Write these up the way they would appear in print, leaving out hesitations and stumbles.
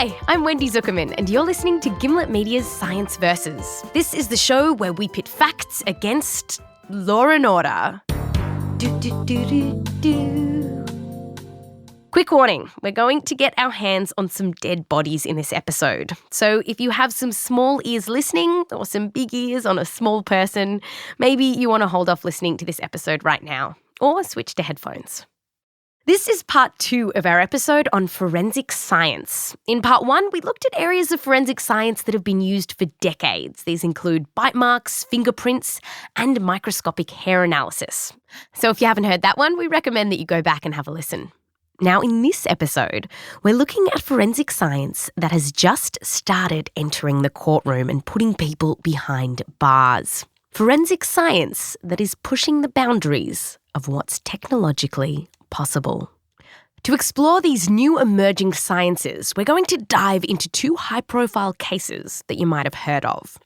Hi, I'm Wendy Zukerman, and you're listening to Gimlet Media's Science Versus. This is the show where we pit facts against law and order. Quick warning, we're going to get our hands on some dead bodies in this episode. So if you have some small ears listening or some big ears on a small person, maybe you want to hold off listening to this episode right now or switch to headphones. This is part 2 of our episode on forensic science. In part 1, we looked at areas of forensic science that have been used for decades. These include bite marks, fingerprints, and microscopic hair analysis. So if you haven't heard that one, we recommend that you go back and have a listen. Now, in this episode, we're looking at forensic science that has just started entering the courtroom and putting people behind bars. Forensic science that is pushing the boundaries of what's technologically possible. To explore these new emerging sciences, we're going to dive into 2 high-profile cases that you might have heard of.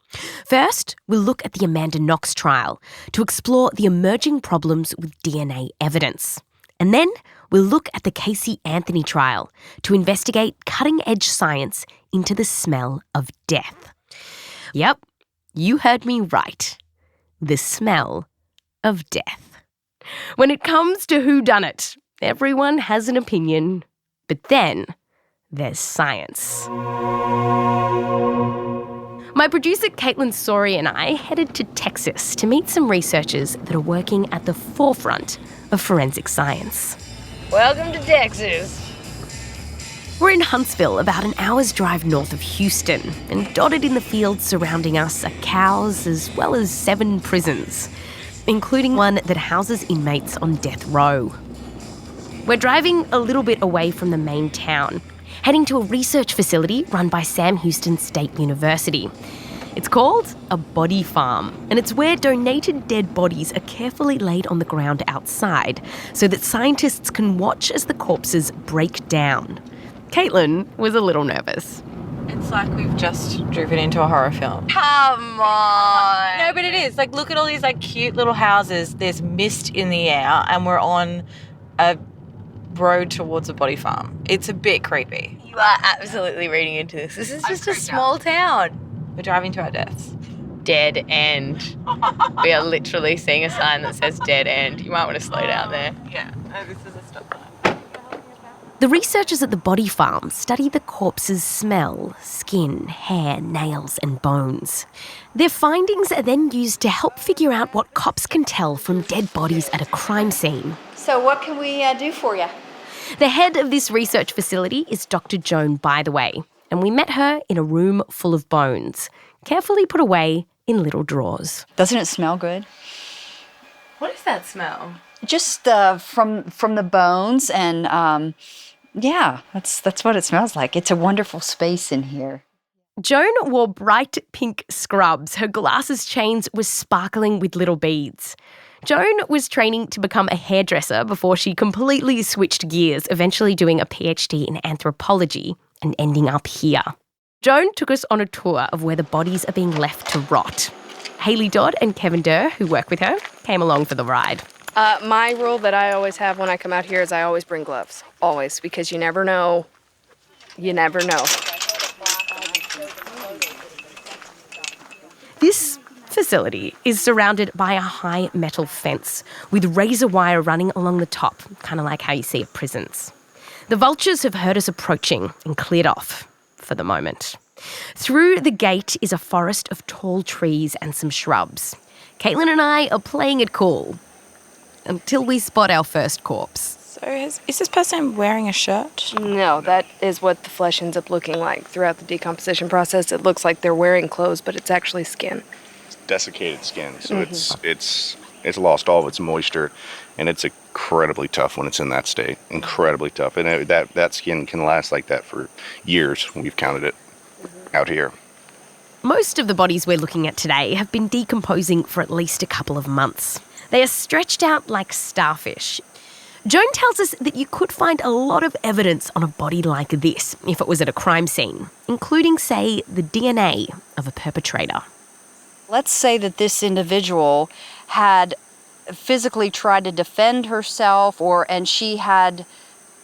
First, we'll look at the Amanda Knox trial to explore the emerging problems with DNA evidence. And then we'll look at the Casey Anthony trial to investigate cutting-edge science into the smell of death. Yep, you heard me right. The smell of death. When it comes to whodunit, everyone has an opinion, but then there's science. My producer Kaitlyn Sawrey and I headed to Texas to meet some researchers that are working at the forefront of forensic science. Welcome to Texas. We're in Huntsville, about an hour's drive north of Houston, and dotted in the fields surrounding us are cows as well as 7 prisons, including one that houses inmates on death row. We're driving a little bit away from the main town, heading to a research facility run by Sam Houston State University. It's called a body farm, and it's where donated dead bodies are carefully laid on the ground outside so that scientists can watch as the corpses break down. Kaitlyn was a little nervous. It's like we've just driven into a horror film. Come on. No, but it is. Like, look at all these like cute little houses. There's mist in the air, and we're on a road towards a body farm. It's a bit creepy. You are absolutely reading into this. This is just a small town. We're driving to our deaths. Dead end. We are literally seeing a sign that says dead end. You might want to slow down there. Yeah. No, this is a stop sign. The researchers at the body farm study the corpse's smell, skin, hair, nails and bones. Their findings are then used to help figure out what cops can tell from dead bodies at a crime scene. So what can we do for you? The head of this research facility is Dr. Joan Bytheway, and we met her in a room full of bones, carefully put away in little drawers. Doesn't it smell good? What is that smell? Just from the bones, and yeah, that's what it smells like. It's a wonderful space in here. Joan wore bright pink scrubs. Her glasses chains were sparkling with little beads. Joan was training to become a hairdresser before she completely switched gears, eventually doing a PhD in anthropology and ending up here. Joan took us on a tour of where the bodies are being left to rot. Hayley Dodd and Kevin Durr, who work with her, came along for the ride. My rule that I always have when I come out here is I always bring gloves. Always, because you never know. You never know. This facility is surrounded by a high metal fence with razor wire running along the top, kind of like how you see at prisons. The vultures have heard us approaching and cleared off for the moment. Through the gate is a forest of tall trees and some shrubs. Kaitlyn and I are playing it cool until we spot our first corpse. So is this person wearing a shirt? No, that is what the flesh ends up looking like throughout the decomposition process. It looks like they're wearing clothes, but it's actually skin. It's desiccated skin, so it's lost all of its moisture, and it's incredibly tough when it's in that state. Incredibly tough, and that skin can last like that for years. We've counted it out here. Most of the bodies we're looking at today have been decomposing for at least a couple of months. They are stretched out like starfish. Joan tells us that you could find a lot of evidence on a body like this if it was at a crime scene, including, say, the DNA of a perpetrator. Let's say that this individual had physically tried to defend herself and she had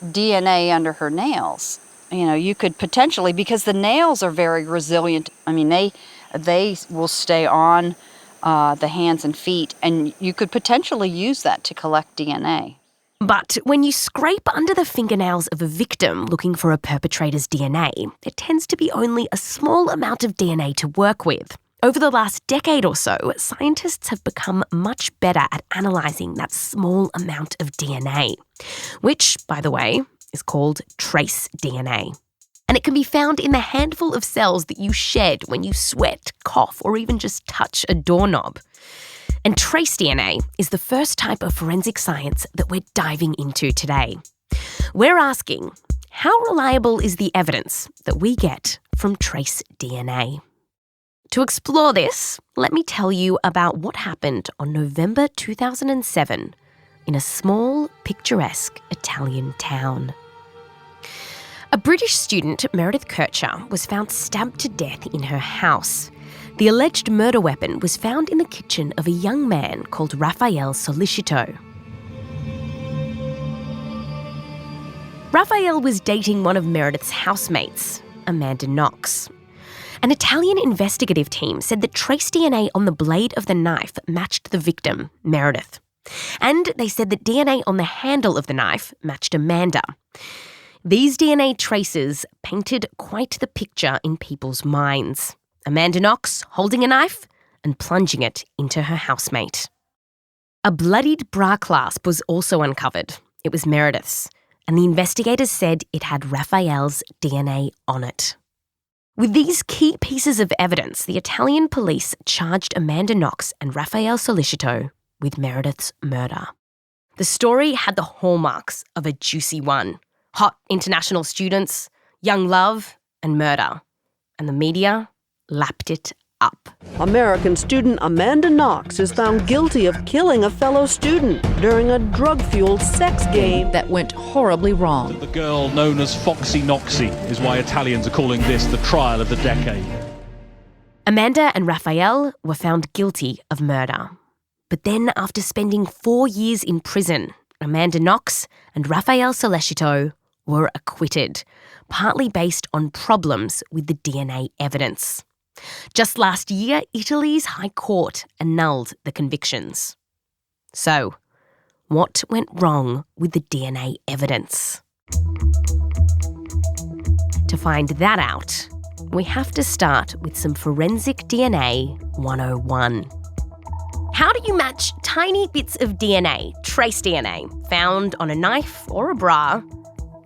DNA under her nails. you could potentially, because the nails are very resilient. I mean, they will stay on the hands and feet, and you could potentially use that to collect DNA. But when you scrape under the fingernails of a victim looking for a perpetrator's DNA, there tends to be only a small amount of DNA to work with. Over the last decade or so, scientists have become much better at analysing that small amount of DNA, which, by the way, is called trace DNA. And it can be found in the handful of cells that you shed when you sweat, cough, or even just touch a doorknob. And trace DNA is the first type of forensic science that we're diving into today. We're asking, how reliable is the evidence that we get from trace DNA? To explore this, let me tell you about what happened on November 2007 in a small, picturesque Italian town. A British student, Meredith Kircher, was found stabbed to death in her house. The alleged murder weapon was found in the kitchen of a young man called Raffaele Sollecito. Raffaele was dating one of Meredith's housemates, Amanda Knox. An Italian investigative team said that trace DNA on the blade of the knife matched the victim, Meredith. And they said that DNA on the handle of the knife matched Amanda. These DNA traces painted quite the picture in people's minds. Amanda Knox holding a knife and plunging it into her housemate. A bloodied bra clasp was also uncovered. It was Meredith's, and the investigators said it had Raffaele's DNA on it. With these key pieces of evidence, the Italian police charged Amanda Knox and Raffaele Sollecito with Meredith's murder. The story had the hallmarks of a juicy one: hot international students, young love, and murder. And the media lapped it up. American student Amanda Knox is found guilty of killing a fellow student during a drug-fueled sex game that went horribly wrong. The girl known as Foxy Noxy is why Italians are calling this the trial of the decade. Amanda and Raffaele were found guilty of murder. But then, after spending 4 years in prison, Amanda Knox and Raffaele Sollecito were acquitted, partly based on problems with the DNA evidence. Just last year, Italy's High Court annulled the convictions. So, what went wrong with the DNA evidence? To find that out, we have to start with some Forensic DNA 101. How do you match tiny bits of DNA, trace DNA, found on a knife or a bra,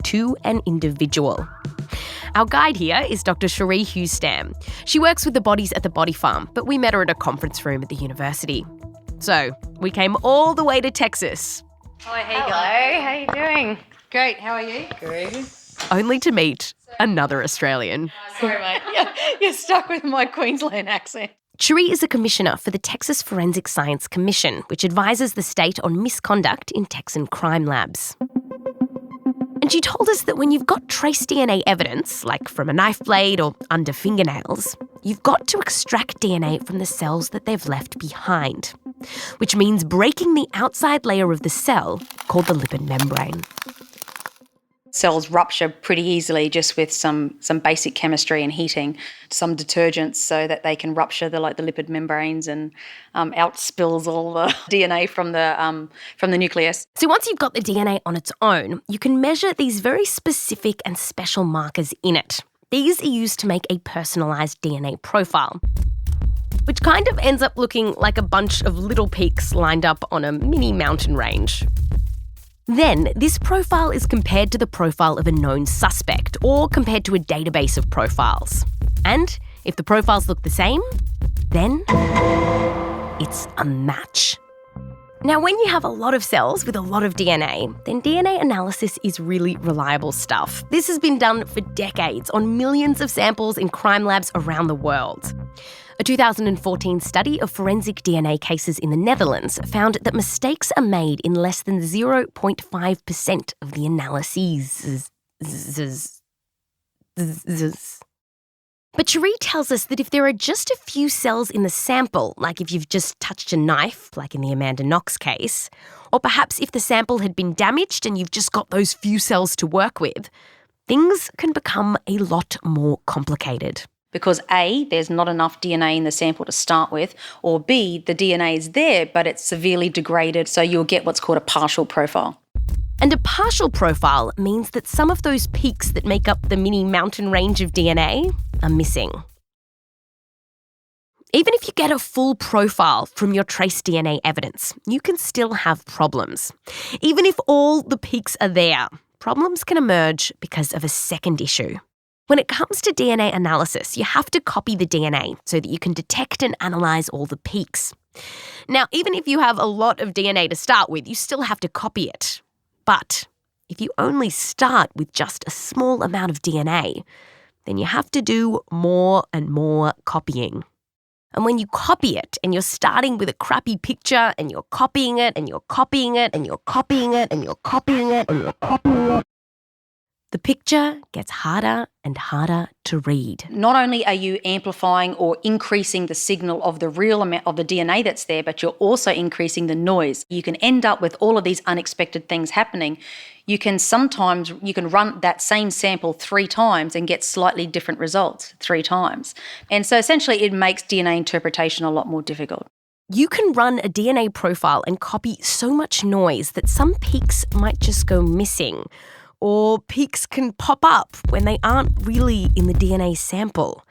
to an individual? Our guide here is Dr. Sheree Hughes-Stamm. She works with the bodies at the Body Farm, but we met her at a conference room at the university. So, we came all the way to Texas. Hello, how you doing? Great, how are you? Good. Only to meet another Australian. Sorry, mate. You're stuck with my Queensland accent. Sheree is a commissioner for the Texas Forensic Science Commission, which advises the state on misconduct in Texan crime labs. And she told us that when you've got trace DNA evidence, like from a knife blade or under fingernails, you've got to extract DNA from the cells that they've left behind, which means breaking the outside layer of the cell called the lipid membrane. Cells rupture pretty easily just with some basic chemistry and heating, some detergents so that they can rupture the lipid membranes and out spills all the DNA from the nucleus. So once you've got the DNA on its own, you can measure these very specific and special markers in it. These are used to make a personalised DNA profile, which kind of ends up looking like a bunch of little peaks lined up on a mini mountain range. Then, this profile is compared to the profile of a known suspect or compared to a database of profiles. And if the profiles look the same, then it's a match. Now, when you have a lot of cells with a lot of DNA, then DNA analysis is really reliable stuff. This has been done for decades on millions of samples in crime labs around the world. A 2014 study of forensic DNA cases in the Netherlands found that mistakes are made in less than 0.5% of the analyses. But Sheree tells us that if there are just a few cells in the sample, like if you've just touched a knife, like in the Amanda Knox case, or perhaps if the sample had been damaged and you've just got those few cells to work with, things can become a lot more complicated. Because A, there's not enough DNA in the sample to start with, or B, the DNA is there but it's severely degraded, so you'll get what's called a partial profile. And a partial profile means that some of those peaks that make up the mini mountain range of DNA are missing. Even if you get a full profile from your trace DNA evidence, you can still have problems. Even if all the peaks are there, problems can emerge because of a second issue. When it comes to DNA analysis, you have to copy the DNA so that you can detect and analyse all the peaks. Now, even if you have a lot of DNA to start with, you still have to copy it. But if you only start with just a small amount of DNA, then you have to do more and more copying. And when you copy it and you're starting with a crappy picture and you're copying it and you're copying it and you're copying it and you're copying it and you're copying it, the picture gets harder and harder to read. Not only are you amplifying or increasing the signal of the real amount of the DNA that's there, but you're also increasing the noise. You can end up with all of these unexpected things happening. You can run that same sample 3 times and get slightly different results 3 times. And so essentially it makes DNA interpretation a lot more difficult. You can run a DNA profile and copy so much noise that some peaks might just go missing, or peaks can pop up when they aren't really in the DNA sample.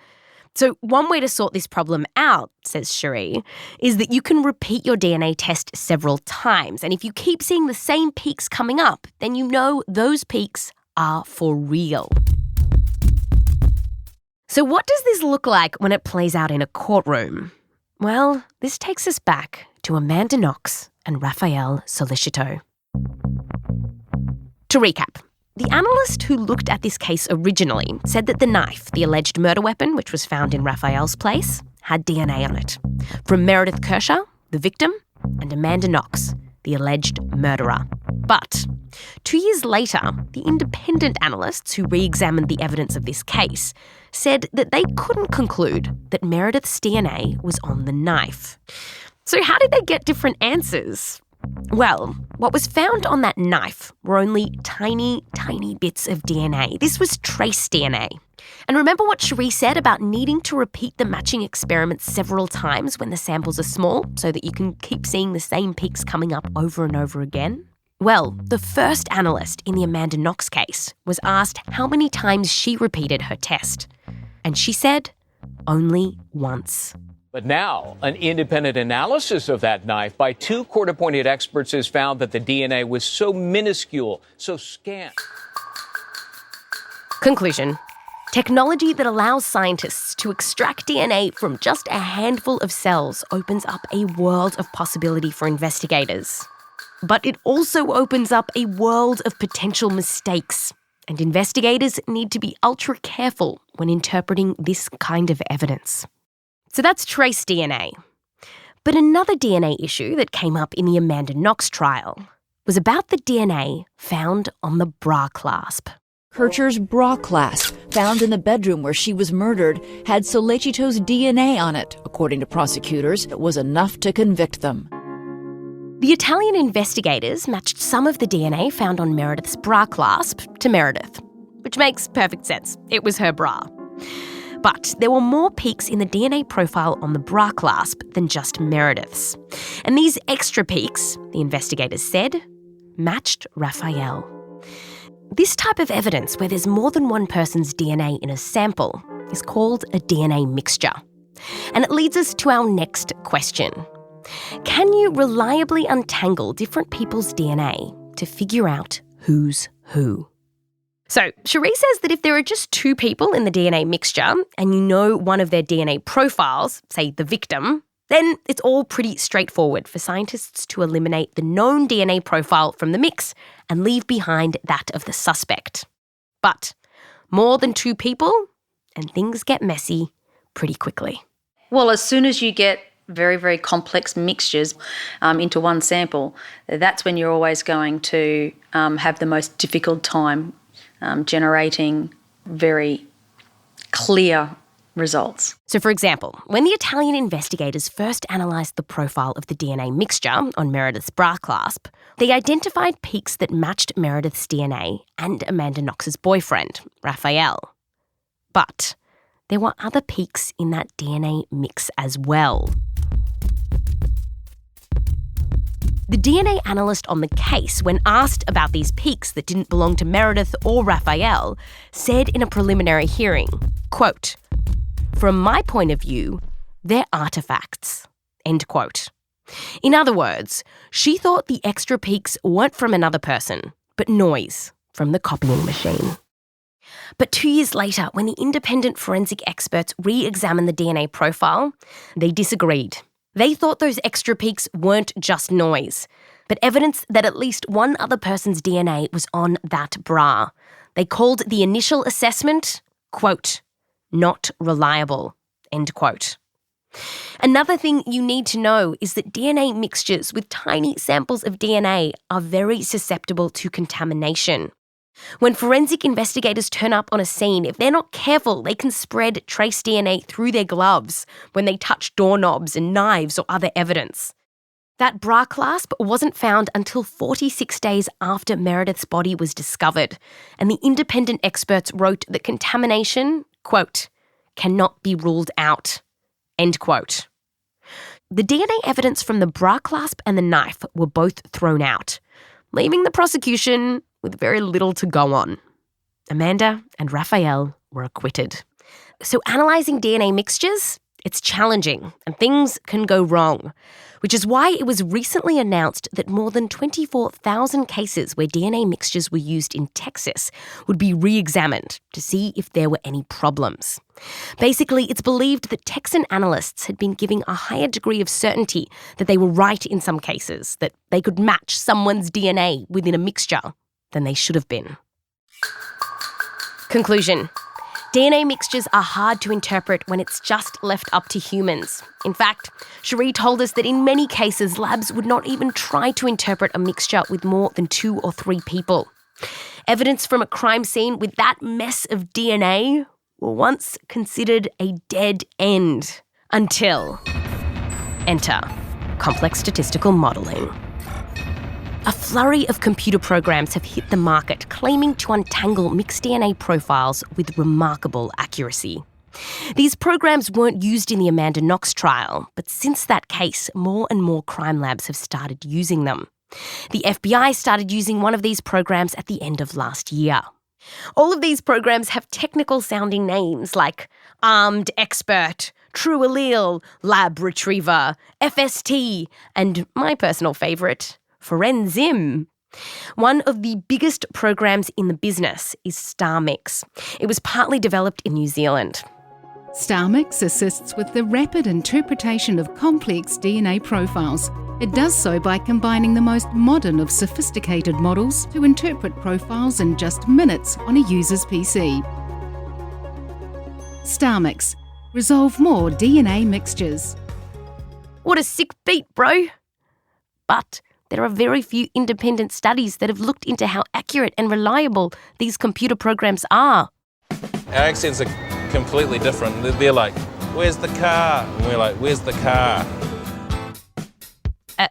So one way to sort this problem out, says Sheree, is that you can repeat your DNA test several times. And if you keep seeing the same peaks coming up, then you know those peaks are for real. So what does this look like when it plays out in a courtroom? Well, this takes us back to Amanda Knox and Raphael Solicito. To recap, the analyst who looked at this case originally said that the knife, the alleged murder weapon which was found in Raphael's place, had DNA on it. From Meredith Kershaw, the victim, and Amanda Knox, the alleged murderer. But 2 years later, the independent analysts who re-examined the evidence of this case said that they couldn't conclude that Meredith's DNA was on the knife. So how did they get different answers? Well, what was found on that knife were only tiny, tiny bits of DNA. This was trace DNA. And remember what Sheree said about needing to repeat the matching experiments several times when the samples are small so that you can keep seeing the same peaks coming up over and over again? Well, the first analyst in the Amanda Knox case was asked how many times she repeated her test. And she said, only once. But now, an independent analysis of that knife by 2 court-appointed experts has found that the DNA was so minuscule, so scant. Conclusion. Technology that allows scientists to extract DNA from just a handful of cells opens up a world of possibility for investigators. But it also opens up a world of potential mistakes, and investigators need to be ultra careful when interpreting this kind of evidence. So that's trace DNA. But another DNA issue that came up in the Amanda Knox trial was about the DNA found on the bra clasp. Kircher's bra clasp, found in the bedroom where she was murdered, had Solicito's DNA on it. According to prosecutors, it was enough to convict them. The Italian investigators matched some of the DNA found on Meredith's bra clasp to Meredith, which makes perfect sense. It was her bra. But there were more peaks in the DNA profile on the bra clasp than just Meredith's. And these extra peaks, the investigators said, matched Raphael. This type of evidence where there's more than one person's DNA in a sample is called a DNA mixture. And it leads us to our next question. Can you reliably untangle different people's DNA to figure out who's who? So, Sheree says that if there are just 2 people in the DNA mixture and you know one of their DNA profiles, say the victim, then it's all pretty straightforward for scientists to eliminate the known DNA profile from the mix and leave behind that of the suspect. But more than 2 people, and things get messy pretty quickly. Well, as soon as you get very, very complex mixtures into one sample, that's when you're always going to have the most difficult time generating very clear results. So, for example, when the Italian investigators first analysed the profile of the DNA mixture on Meredith's bra clasp, they identified peaks that matched Meredith's DNA and Amanda Knox's boyfriend, Raphael. But there were other peaks in that DNA mix as well. The DNA analyst on the case, when asked about these peaks that didn't belong to Meredith or Raphael, said in a preliminary hearing, quote, "From my point of view, they're artefacts," end quote. In other words, she thought the extra peaks weren't from another person, but noise from the copying machine. But 2 years later, when the independent forensic experts re-examined the DNA profile, they disagreed. They thought those extra peaks weren't just noise, but evidence that at least one other person's DNA was on that bra. They called the initial assessment, quote, "not reliable," end quote. Another thing you need to know is that DNA mixtures with tiny samples of DNA are very susceptible to contamination. When forensic investigators turn up on a scene, if they're not careful, they can spread trace DNA through their gloves when they touch doorknobs and knives or other evidence. That bra clasp wasn't found until 46 days after Meredith's body was discovered, and the independent experts wrote that contamination, quote, "cannot be ruled out," end quote. The DNA evidence from the bra clasp and the knife were both thrown out, leaving the prosecution with very little to go on. Amanda and Raphael were acquitted. So analysing DNA mixtures, it's challenging and things can go wrong, which is why it was recently announced that more than 24,000 cases where DNA mixtures were used in Texas would be re-examined to see if there were any problems. Basically, it's believed that Texan analysts had been giving a higher degree of certainty that they were right in some cases, that they could match someone's DNA within a mixture than they should have been. Conclusion. DNA mixtures are hard to interpret when it's just left up to humans. In fact, Sheree told us that in many cases, labs would not even try to interpret a mixture with more than 2 or 3 people. Evidence from a crime scene with that mess of DNA were once considered a dead end until enter complex statistical modelling. A flurry of computer programs have hit the market claiming to untangle mixed DNA profiles with remarkable accuracy. These programs weren't used in the Amanda Knox trial, but since that case, more and more crime labs have started using them. The FBI started using one of these programs at the end of last year. All of these programs have technical-sounding names like Armed Expert, True Allele, Lab Retriever, FST, and my personal favourite, Forenzim. One of the biggest programs in the business is StarMix. It was partly developed in New Zealand. StarMix assists with the rapid interpretation of complex DNA profiles. It does so by combining the most modern of sophisticated models to interpret profiles in just minutes on a user's PC. StarMix. Resolve more DNA mixtures. What a sick beat, bro. But there are very few independent studies that have looked into how accurate and reliable these computer programs are. Our accents are completely different. They're like, "Where's the car?" And we're like, "Where's the car?"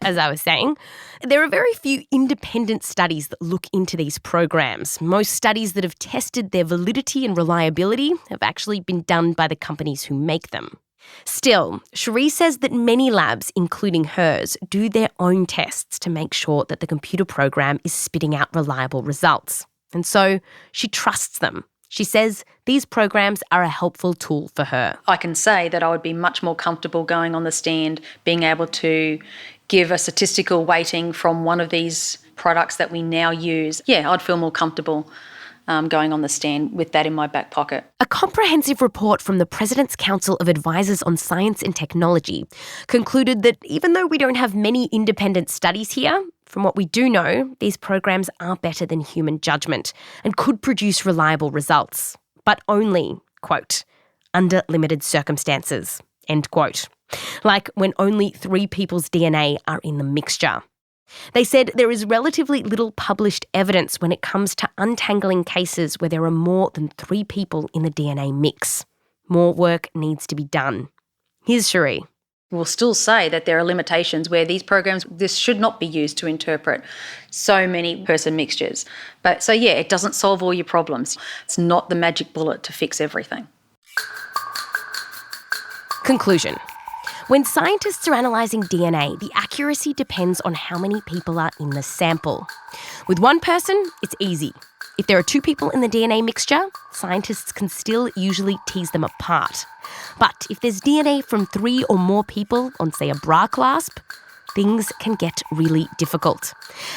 As I was saying, there are very few independent studies that look into these programs. Most studies that have tested their validity and reliability have actually been done by the companies who make them. Still, Sheree says that many labs, including hers, do their own tests to make sure that the computer program is spitting out reliable results. And so she trusts them. She says these programs are a helpful tool for her. I can say that I would be much more comfortable going on the stand, being able to give a statistical weighting from one of these products that we now use. Yeah, I'd feel more comfortable going on the stand with that in my back pocket. A comprehensive report from the President's Council of Advisors on Science and Technology concluded that even though we don't have many independent studies here, from what we do know, these programs are better than human judgment and could produce reliable results, but only, quote, under limited circumstances, end quote. Like when only 3 people's DNA are in the mixture. They said there is relatively little published evidence when it comes to untangling cases where there are more than 3 people in the DNA mix. more work needs to be done. Here's Sheree. We'll still say that there are limitations where these programs, this should not be used to interpret so many person mixtures. But so yeah, it doesn't solve all your problems. It's not the magic bullet to fix everything. Conclusion. When scientists are analysing DNA, the accuracy depends on how many people are in the sample. With one person, it's easy. If there are two people in the DNA mixture, scientists can still usually tease them apart. But if there's DNA from 3 or more people on, say, a bra clasp, things can get really difficult.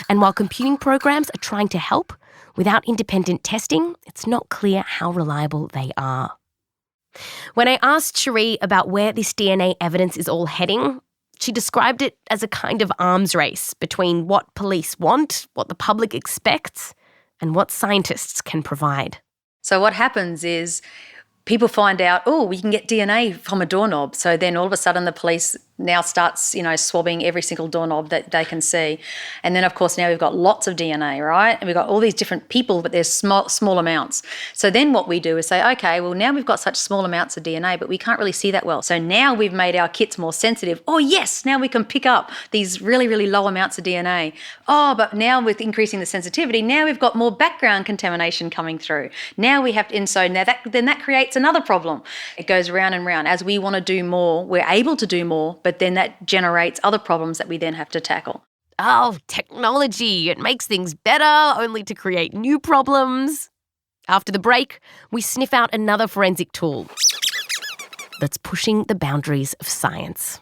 And while computing programs are trying to help, without independent testing, it's not clear how reliable they are. When I asked Sheree about where this DNA evidence is all heading, she described it as a kind of arms race between what police want, what the public expects, and what scientists can provide. So what happens is people find out, oh, we can get DNA from a doorknob. So then all of a sudden the police now starts, swabbing every single doorknob that they can see. And then, of course, now we've got lots of DNA, right? And we've got all these different people, but there's small amounts. So then what we do is say, okay, well, now we've got such small amounts of DNA, but we can't really see that well. So now we've made our kits more sensitive. Oh, yes, now we can pick up these really, really low amounts of DNA. Oh, but now with increasing the sensitivity, now we've got more background contamination coming through. Now we have to, and so now that creates another problem. It goes round and round. As we want to do more, we're able to do more, but then that generates other problems that we then have to tackle. Oh, technology. It makes things better, only to create new problems. After the break, we sniff out another forensic tool that's pushing the boundaries of science.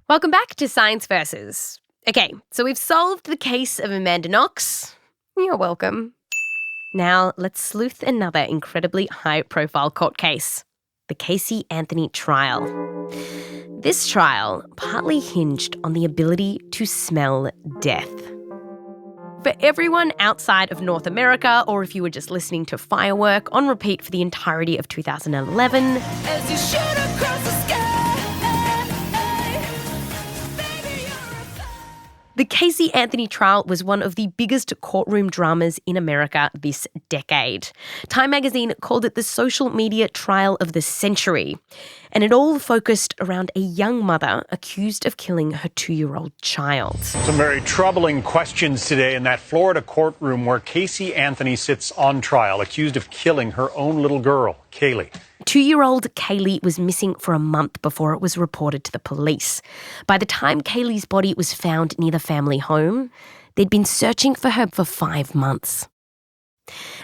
Welcome back to Science Versus. Okay, so we've solved the case of Amanda Knox. You're welcome. Now, let's sleuth another incredibly high-profile court case, the Casey Anthony trial. This trial partly hinged on the ability to smell death. For everyone outside of North America, or if you were just listening to Firework on repeat for the entirety of 2011, as you shoot across the sky. The Casey Anthony trial was one of the biggest courtroom dramas in America this decade. Time magazine called it the social media trial of the century. And it all focused around a young mother accused of killing her 2-year-old child. Some very troubling questions today in that Florida courtroom where Casey Anthony sits on trial, accused of killing her own little girl, Kaylee. 2-year-old Kaylee was missing for a month before it was reported to the police. By the time Kaylee's body was found near the family home, they'd been searching for her for 5 months.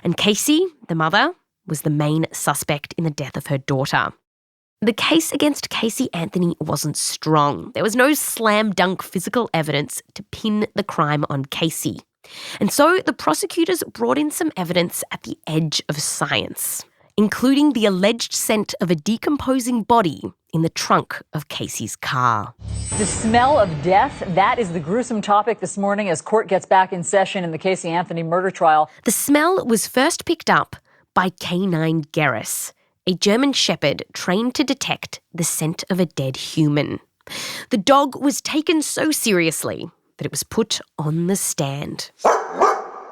And Casey, the mother, was the main suspect in the death of her daughter. The case against Casey Anthony wasn't strong. There was no slam-dunk physical evidence to pin the crime on Casey. And so the prosecutors brought in some evidence at the edge of science, including the alleged scent of a decomposing body in the trunk of Casey's car. The smell of death, that is the gruesome topic this morning as court gets back in session in the Casey Anthony murder trial. The smell was first picked up by K9 Gerris, a German shepherd trained to detect the scent of a dead human. The dog was taken so seriously that it was put on the stand.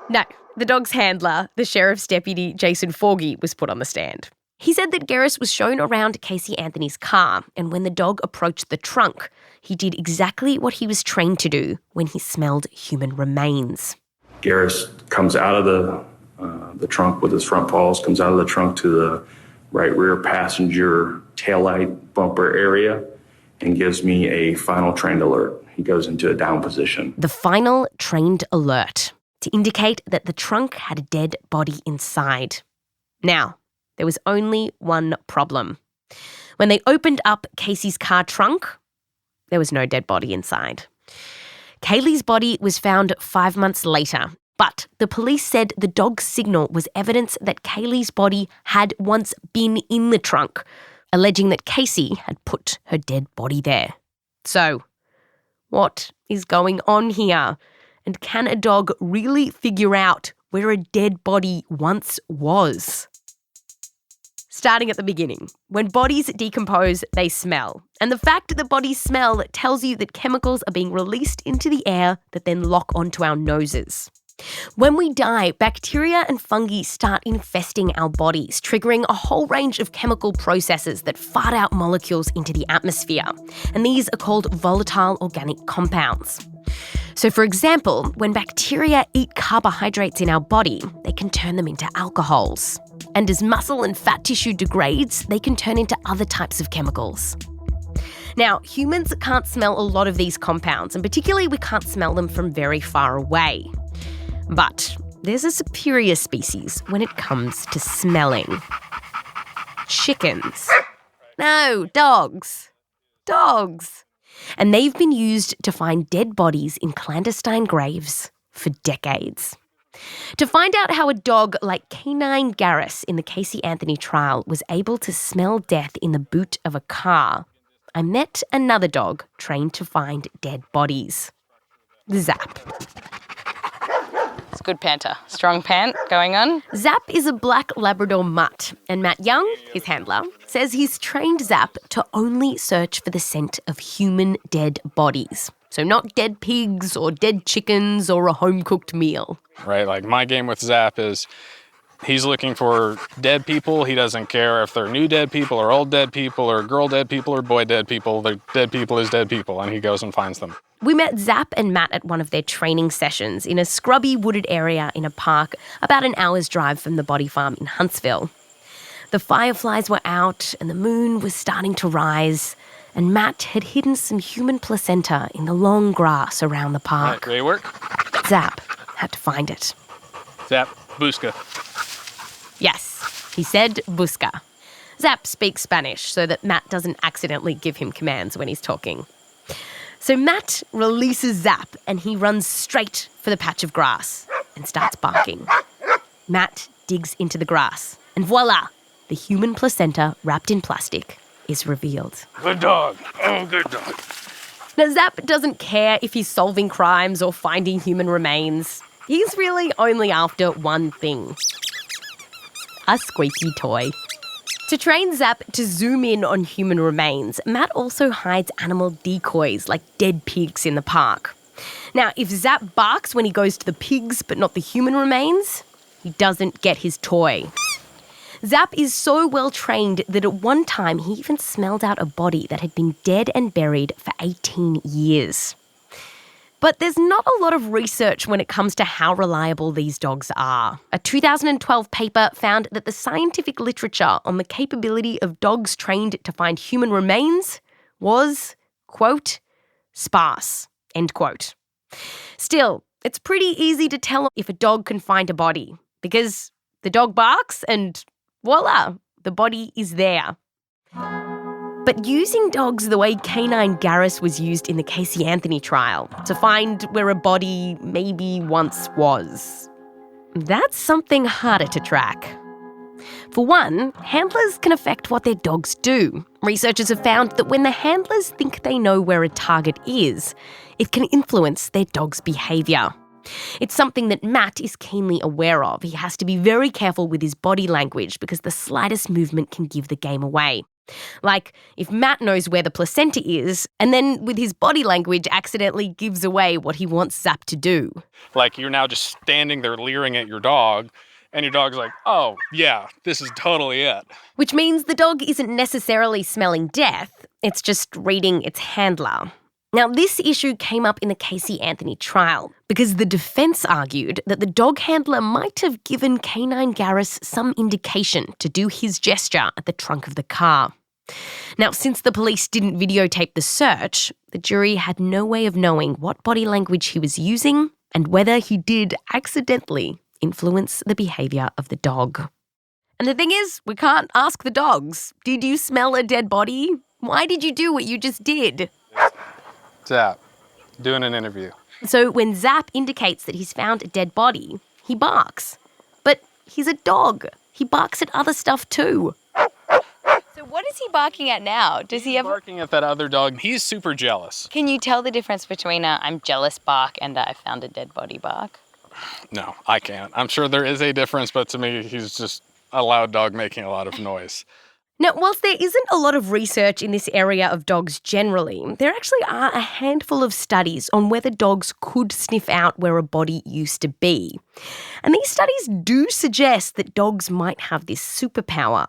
No, the dog's handler, the sheriff's deputy Jason Forgy, was put on the stand. He said that Gerris was shown around Casey Anthony's car, and when the dog approached the trunk, he did exactly what he was trained to do when he smelled human remains. Gerris comes out of the trunk with his front paws, comes out of the trunk to the right rear passenger taillight bumper area, and gives me a final trained alert. He goes into a down position. The final trained alert to indicate that the trunk had a dead body inside. Now, there was only one problem. When they opened up Casey's car trunk, there was no dead body inside. Kaylee's body was found 5 months later, but the police said the dog's signal was evidence that Kaylee's body had once been in the trunk, alleging that Casey had put her dead body there. So, what is going on here? And can a dog really figure out where a dead body once was? Starting at the beginning, when bodies decompose, they smell. And the fact that bodies smell tells you that chemicals are being released into the air that then lock onto our noses. When we die, bacteria and fungi start infesting our bodies, triggering a whole range of chemical processes that fart out molecules into the atmosphere. And these are called volatile organic compounds. So, for example, when bacteria eat carbohydrates in our body, they can turn them into alcohols. And as muscle and fat tissue degrades, they can turn into other types of chemicals. Now, humans can't smell a lot of these compounds, and particularly we can't smell them from very far away. But there's a superior species when it comes to smelling. Chickens. No, dogs. Dogs. And they've been used to find dead bodies in clandestine graves for decades. To find out how a dog like Canine Garris in the Casey Anthony trial was able to smell death in the boot of a car, I met another dog trained to find dead bodies. Zap. It's a good panter. Strong pant going on. Zap is a black Labrador mutt, and Matt Young, his handler, says he's trained Zap to only search for the scent of human dead bodies. So not dead pigs or dead chickens or a home-cooked meal. Right, like my game with Zap is he's looking for dead people. He doesn't care if they're new dead people or old dead people or girl dead people or boy dead people. The dead people is dead people, and he goes and finds them. We met Zap and Matt at one of their training sessions in a scrubby wooded area in a park about an hour's drive from the body farm in Huntsville. The fireflies were out and the moon was starting to rise, and Matt had hidden some human placenta in the long grass around the park. Ready to work? Zap had to find it. Zap, busca. Yes, he said busca. Zap speaks Spanish so that Matt doesn't accidentally give him commands when he's talking. So Matt releases Zap and he runs straight for the patch of grass and starts barking. Matt digs into the grass and voila, the human placenta wrapped in plastic is revealed. Good dog. Oh, good dog. Now Zap doesn't care if he's solving crimes or finding human remains. He's really only after one thing. A squeaky toy. To train Zap to zoom in on human remains, Matt also hides animal decoys like dead pigs in the park. Now, if Zap barks when he goes to the pigs but not the human remains, he doesn't get his toy. Zap is so well trained that at one time he even smelled out a body that had been dead and buried for 18 years. But there's not a lot of research when it comes to how reliable these dogs are. A 2012 paper found that the scientific literature on the capability of dogs trained to find human remains was, quote, sparse, end quote. Still, it's pretty easy to tell if a dog can find a body because the dog barks and voila, the body is there. But using dogs the way Canine Garris was used in the Casey Anthony trial to find where a body maybe once was, that's something harder to track. For one, handlers can affect what their dogs do. Researchers have found that when the handlers think they know where a target is, it can influence their dog's behaviour. It's something that Matt is keenly aware of. He has to be very careful with his body language because the slightest movement can give the game away. Like if Matt knows where the placenta is and then with his body language accidentally gives away what he wants Zap to do. Like you're now just standing there leering at your dog and your dog's like, oh, yeah, this is totally it. Which means the dog isn't necessarily smelling death, it's just reading its handler. Now, this issue came up in the Casey Anthony trial because the defence argued that the dog handler might have given Canine Garris some indication to do his gesture at the trunk of the car. Now, since the police didn't videotape the search, the jury had no way of knowing what body language he was using and whether he did accidentally influence the behaviour of the dog. And the thing is, we can't ask the dogs. Did you smell a dead body? Why did you do what you just did? Zap, doing an interview. So when Zap indicates that he's found a dead body, he barks. But he's a dog. He barks at other stuff too. So what is he barking at now? Does he ever... barking at that other dog. He's super jealous. Can you tell the difference between a I'm jealous bark and a I found a dead body bark? No, I can't. I'm sure there is a difference, but to me, he's just a loud dog making a lot of noise. Now, whilst there isn't a lot of research in this area of dogs generally, there actually are a handful of studies on whether dogs could sniff out where a body used to be. And these studies do suggest that dogs might have this superpower.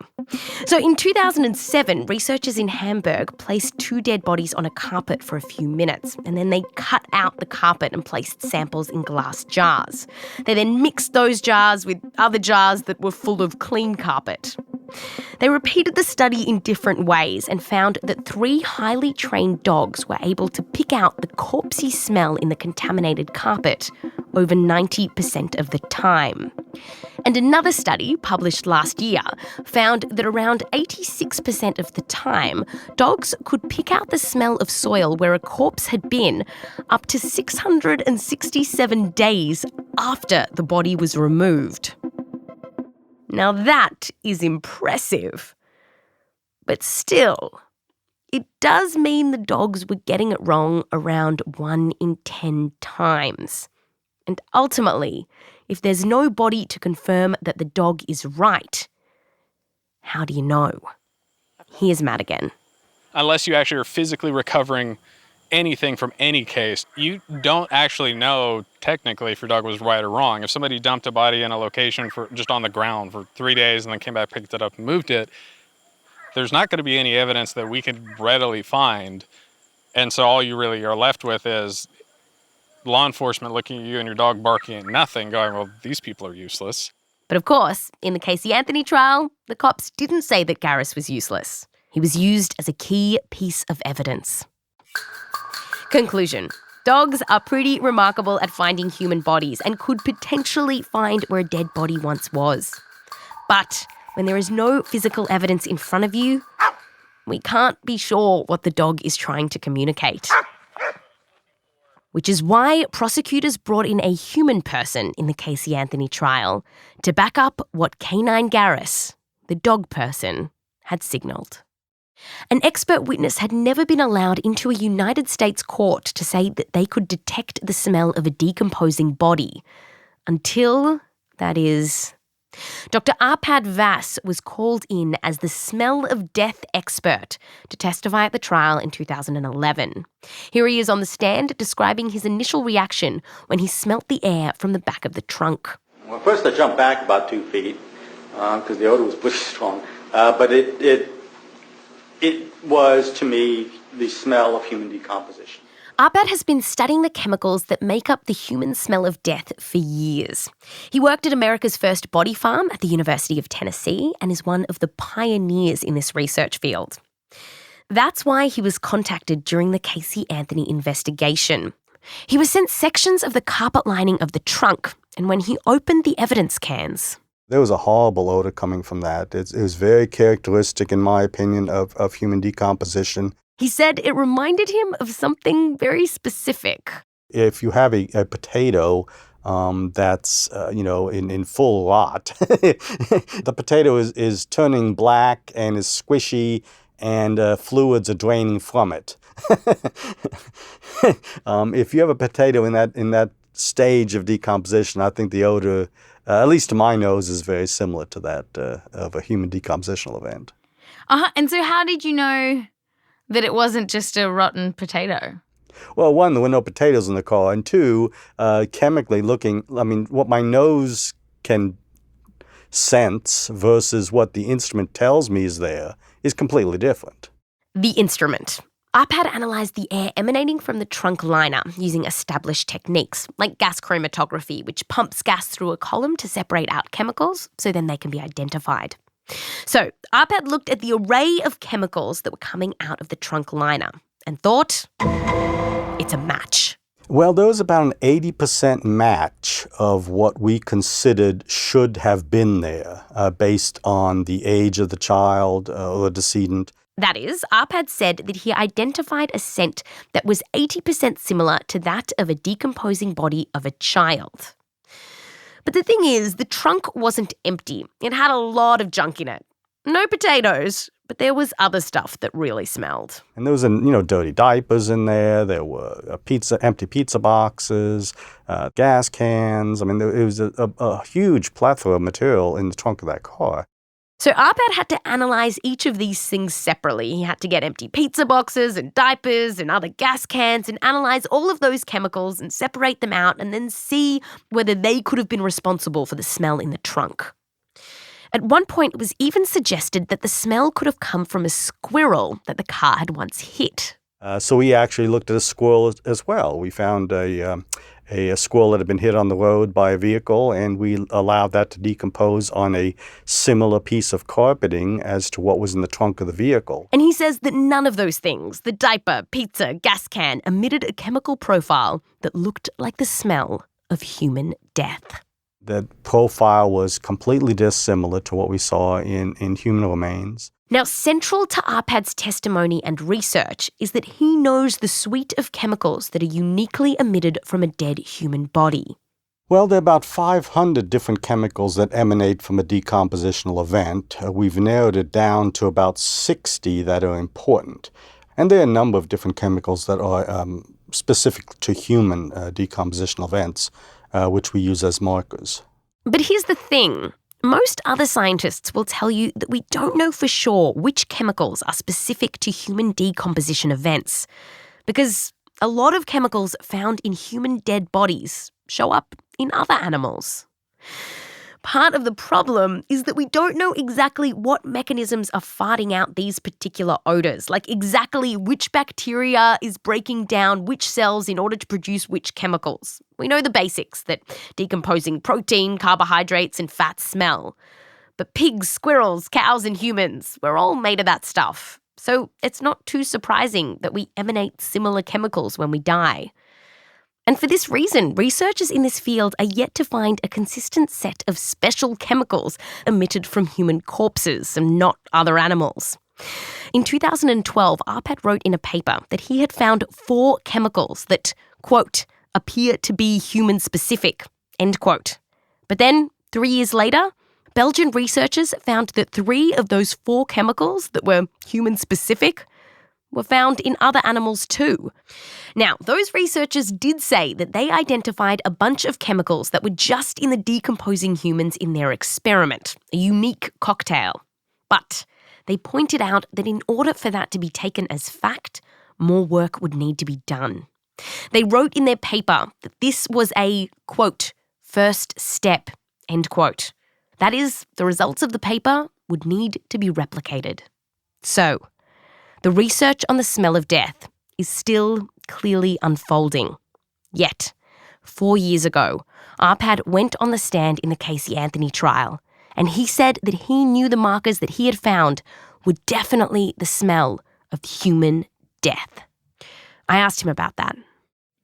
So in 2007, researchers in Hamburg placed 2 dead bodies on a carpet for a few minutes, and then they cut out the carpet and placed samples in glass jars. They then mixed those jars with other jars that were full of clean carpet. They repeated the study in different ways and found that 3 highly trained dogs were able to pick out the corpsey smell in the contaminated carpet over 90% of the time. And another study, published last year, found that around 86% of the time, dogs could pick out the smell of soil where a corpse had been up to 667 days after the body was removed. Now that is impressive. But still, it does mean the dogs were getting it wrong around 1 in 10 times. And ultimately, if there's no body to confirm that the dog is right, how do you know? Here's Matt again. Unless you actually are physically recovering anything from any case, you don't actually know technically if your dog was right or wrong. If somebody dumped a body in a location for just on the ground for 3 days and then came back, picked it up and moved it, there's not going to be any evidence that we could readily find. And so all you really are left with is law enforcement looking at you and your dog barking at nothing, going, well, these people are useless. But of course, in the Casey Anthony trial, the cops didn't say that Garris was useless. He was used as a key piece of evidence. Conclusion. Dogs are pretty remarkable at finding human bodies and could potentially find where a dead body once was. But when there is no physical evidence in front of you, we can't be sure what the dog is trying to communicate. Which is why prosecutors brought in a human person in the Casey Anthony trial to back up what Canine Garris, the dog person, had signalled. An expert witness had never been allowed into a United States court to say that they could detect the smell of a decomposing body until, that is, Dr. Arpad Vass was called in as the smell of death expert to testify at the trial in 2011. Here he is on the stand describing his initial reaction when he smelt the air from the back of the trunk. Well, first I jumped back about 2 feet because the odor was pretty strong, but it was, to me, the smell of human decomposition. Arpad has been studying the chemicals that make up the human smell of death for years. He worked at America's first body farm at the University of Tennessee and is one of the pioneers in this research field. That's why he was contacted during the Casey Anthony investigation. He was sent sections of the carpet lining of the trunk, and when he opened the evidence cans, there was a horrible odor coming from that. It was very characteristic, in my opinion, of human decomposition. He said it reminded him of something very specific. If you have a potato that's, in full rot, the potato is turning black and is squishy and fluids are draining from it. If you have a potato in that stage of decomposition, I think the odor, at least to my nose, is very similar to that of a human decompositional event. And so how did you know that it wasn't just a rotten potato? Well, one, there were no potatoes in the car, and two, chemically looking, what my nose can sense versus what the instrument tells me is there is completely different. The instrument. Arpad analysed the air emanating from the trunk liner using established techniques, like gas chromatography, which pumps gas through a column to separate out chemicals so then they can be identified. So Arpad looked at the array of chemicals that were coming out of the trunk liner and thought, it's a match. Well, there was about an 80% match of what we considered should have been there based on the age of the child or the decedent. That is, Arpad said that he identified a scent that was 80% similar to that of a decomposing body of a child. But the thing is, the trunk wasn't empty. It had a lot of junk in it. No potatoes, but there was other stuff that really smelled. And there was, dirty diapers in there. There were empty pizza boxes, gas cans. It was a huge plethora of material in the trunk of that car. So Arpad had to analyse each of these things separately. He had to get empty pizza boxes and diapers and other gas cans and analyse all of those chemicals and separate them out and then see whether they could have been responsible for the smell in the trunk. At one point, it was even suggested that the smell could have come from a squirrel that the car had once hit. So we actually looked at a squirrel as well. We found a squirrel that had been hit on the road by a vehicle, and we allowed that to decompose on a similar piece of carpeting as to what was in the trunk of the vehicle. And he says that none of those things, the diaper, pizza, gas can, emitted a chemical profile that looked like the smell of human death. That profile was completely dissimilar to what we saw in human remains. Now, central to Arpad's testimony and research is that he knows the suite of chemicals that are uniquely emitted from a dead human body. Well, there are about 500 different chemicals that emanate from a decompositional event. We've narrowed it down to about 60 that are important. And there are a number of different chemicals that are specific to human decompositional events, which we use as markers. But here's the thing. Most other scientists will tell you that we don't know for sure which chemicals are specific to human decomposition events, because a lot of chemicals found in human dead bodies show up in other animals. Part of the problem is that we don't know exactly what mechanisms are farting out these particular odours, like exactly which bacteria is breaking down which cells in order to produce which chemicals. We know the basics, that decomposing protein, carbohydrates and fats smell. But pigs, squirrels, cows and humans, we're all made of that stuff. So it's not too surprising that we emanate similar chemicals when we die. And for this reason, researchers in this field are yet to find a consistent set of special chemicals emitted from human corpses and not other animals. In 2012, Arpad wrote in a paper that he had found 4 chemicals that, quote, appear to be human-specific, end quote. But then, 3 years later, Belgian researchers found that 3 of those 4 chemicals that were human-specific were found in other animals too. Now, those researchers did say that they identified a bunch of chemicals that were just in the decomposing humans in their experiment, a unique cocktail. But they pointed out that in order for that to be taken as fact, more work would need to be done. They wrote in their paper that this was a, quote, first step, end quote. That is, the results of the paper would need to be replicated. So, the research on the smell of death is still clearly unfolding. Yet, 4 years ago, Arpad went on the stand in the Casey Anthony trial, and he said that he knew the markers that he had found were definitely the smell of human death. I asked him about that.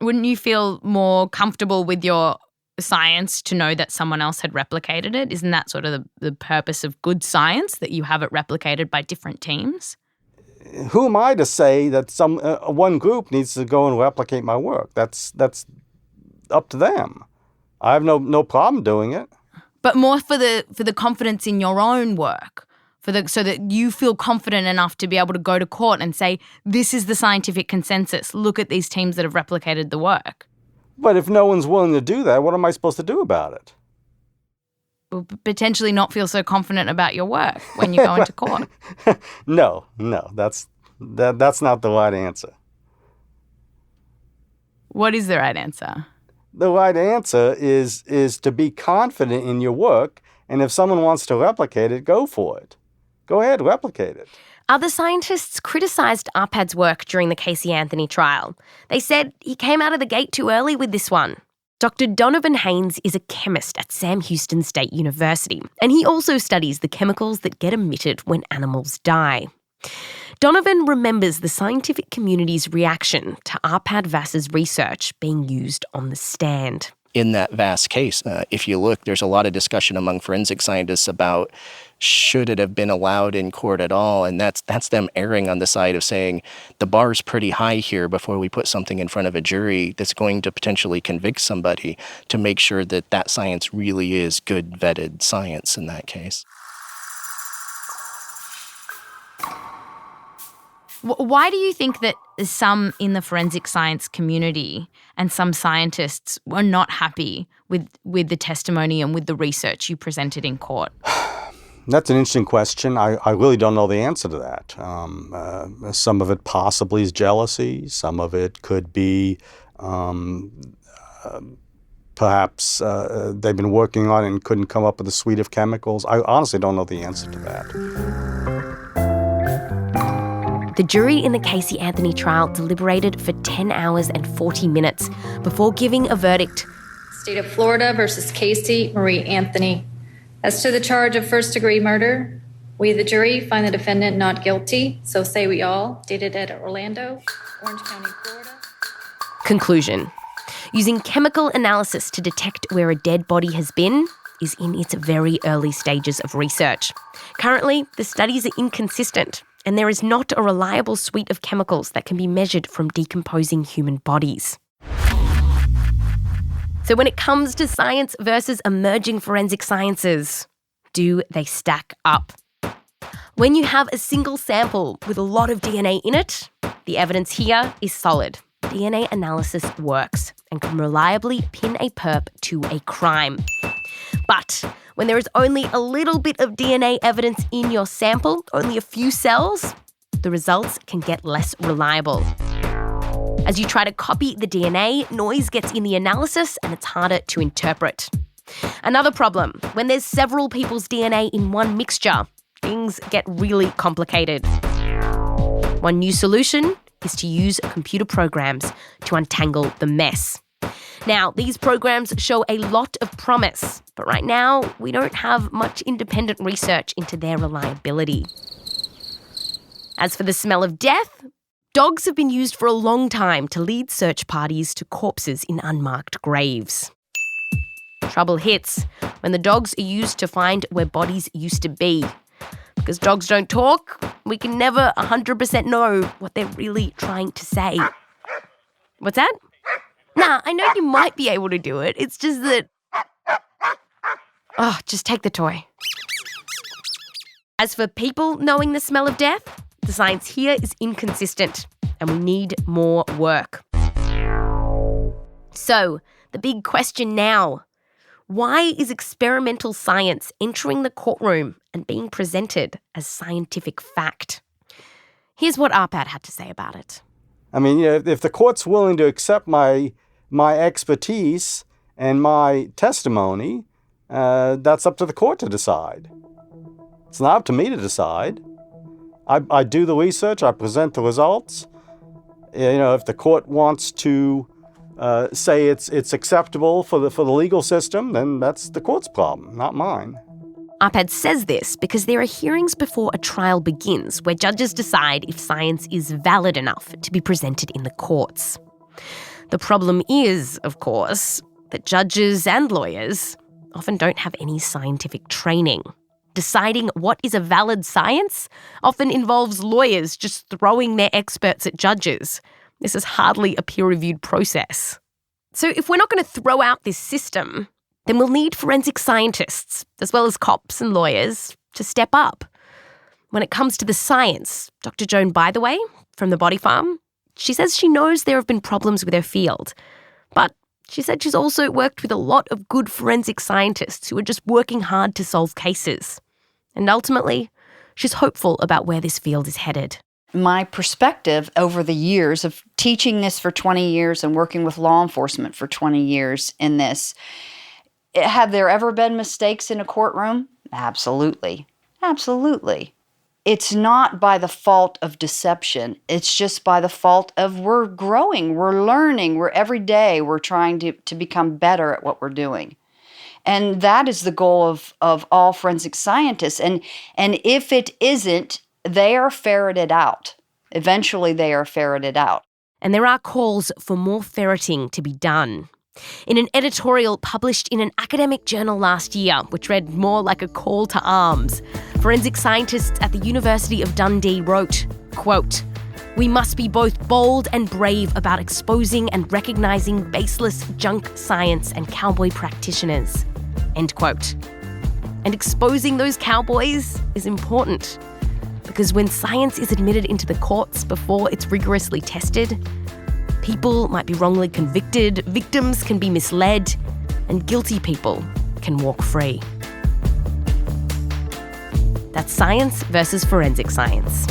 Wouldn't you feel more comfortable with your science to know that someone else had replicated it? Isn't that sort of the purpose of good science, that you have it replicated by different teams? Who am I to say that some one group needs to go and replicate my work? That's up to them. I have no problem doing it. But more for the confidence in your own work, so that you feel confident enough to be able to go to court and say, this is the scientific consensus. Look at these teams that have replicated the work. But if no one's willing to do that, what am I supposed to do about it? Well, potentially not feel so confident about your work when you go into court. No, that's not the right answer. What is the right answer? The right answer is to be confident in your work, and if someone wants to replicate it, go for it. Go ahead, replicate it. Other scientists criticised Arpad's work during the Casey Anthony trial. They said he came out of the gate too early with this one. Dr. Donovan Haines is a chemist at Sam Houston State University, and he also studies the chemicals that get emitted when animals die. Donovan remembers the scientific community's reaction to Arpad Vass's research being used on the stand. In that Vass case, if you look, there's a lot of discussion among forensic scientists about should it have been allowed in court at all, and that's them erring on the side of saying the bar's pretty high here before we put something in front of a jury that's going to potentially convict somebody, to make sure that that science really is good vetted science in that case. Why do you think that some in the forensic science community and some scientists were not happy with the testimony and with the research you presented in court? That's an interesting question. I really don't know the answer to that. Some of it possibly is jealousy. Some of it could be perhaps they've been working on it and couldn't come up with a suite of chemicals. I honestly don't know the answer to that. The jury in the Casey Anthony trial deliberated for 10 hours and 40 minutes before giving a verdict. State of Florida versus Casey Marie Anthony. As to the charge of first-degree murder, we, the jury, find the defendant not guilty, so say we all, dated at Orlando, Orange County, Florida. Conclusion. Using chemical analysis to detect where a dead body has been is in its very early stages of research. Currently, the studies are inconsistent, and there is not a reliable suite of chemicals that can be measured from decomposing human bodies. So when it comes to science versus emerging forensic sciences, do they stack up? When you have a single sample with a lot of DNA in it, the evidence here is solid. DNA analysis works and can reliably pin a perp to a crime. But when there is only a little bit of DNA evidence in your sample, only a few cells, the results can get less reliable. As you try to copy the DNA, noise gets in the analysis and it's harder to interpret. Another problem, when there's several people's DNA in one mixture, things get really complicated. One new solution is to use computer programs to untangle the mess. Now, these programs show a lot of promise, but right now we don't have much independent research into their reliability. As for the smell of death, dogs have been used for a long time to lead search parties to corpses in unmarked graves. Trouble hits when the dogs are used to find where bodies used to be. Because dogs don't talk, we can never 100% know what they're really trying to say. What's that? Nah, I know you might be able to do it. It's just that... Oh, just take the toy. As for people knowing the smell of death, the science here is inconsistent and we need more work. So, the big question now, why is experimental science entering the courtroom and being presented as scientific fact? Here's what Arpad had to say about it. I mean, if the court's willing to accept my expertise and my testimony, that's up to the court to decide. It's not up to me to decide. I do the research, I present the results. If the court wants to say it's acceptable for the legal system, then that's the court's problem, not mine. Arpad says this because there are hearings before a trial begins where judges decide if science is valid enough to be presented in the courts. The problem is, of course, that judges and lawyers often don't have any scientific training. Deciding what is a valid science often involves lawyers just throwing their experts at judges. This is hardly a peer-reviewed process. So if we're not going to throw out this system, then we'll need forensic scientists, as well as cops and lawyers, to step up. When it comes to the science, Dr. Joan Bytheway from the Body Farm, she says she knows there have been problems with her field, but she said she's also worked with a lot of good forensic scientists who are just working hard to solve cases. And ultimately, she's hopeful about where this field is headed. My perspective over the years of teaching this for 20 years and working with law enforcement for 20 years in this, have there ever been mistakes in a courtroom? Absolutely. Absolutely. It's not by the fault of deception. It's just by the fault of we're growing, we're learning, every day we're trying to become better at what we're doing. And that is the goal of all forensic scientists. And if it isn't, they are ferreted out. Eventually they are ferreted out. And there are calls for more ferreting to be done. In an editorial published in an academic journal last year, which read more like a call to arms, forensic scientists at the University of Dundee wrote, quote, "We must be both bold and brave about exposing and recognising baseless junk science and cowboy practitioners," end quote. And exposing those cowboys is important, because when science is admitted into the courts before it's rigorously tested, people might be wrongly convicted, victims can be misled, and guilty people can walk free. That's science versus forensic science.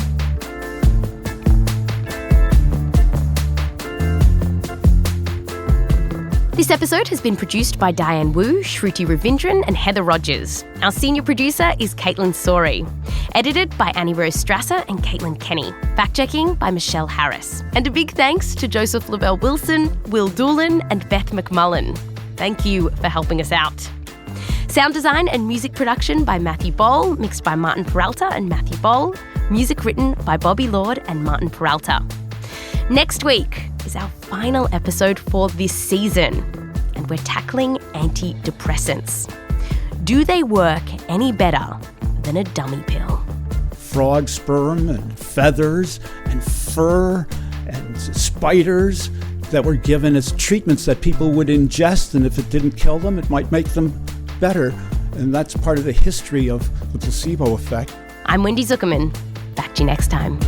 This episode has been produced by Diane Wu, Shruti Ravindran and Heather Rogers. Our senior producer is Kaitlyn Sawrey. Edited by Annie Rose Strasser and Caitlin Kenney. Fact-checking by Michelle Harris. And a big thanks to Joseph Lavelle Wilson, Will Doolan and Beth McMullen. Thank you for helping us out. Sound design and music production by Matthew Boll, mixed by Martin Peralta and Matthew Boll. Music written by Bobby Lord and Martin Peralta. Next week is our final episode for this season, and we're tackling antidepressants. Do they work any better than a dummy pill? Frog sperm and feathers and fur and spiders that were given as treatments that people would ingest, and if it didn't kill them, it might make them better. And that's part of the history of the placebo effect. I'm Wendy Zukerman. Back to you next time.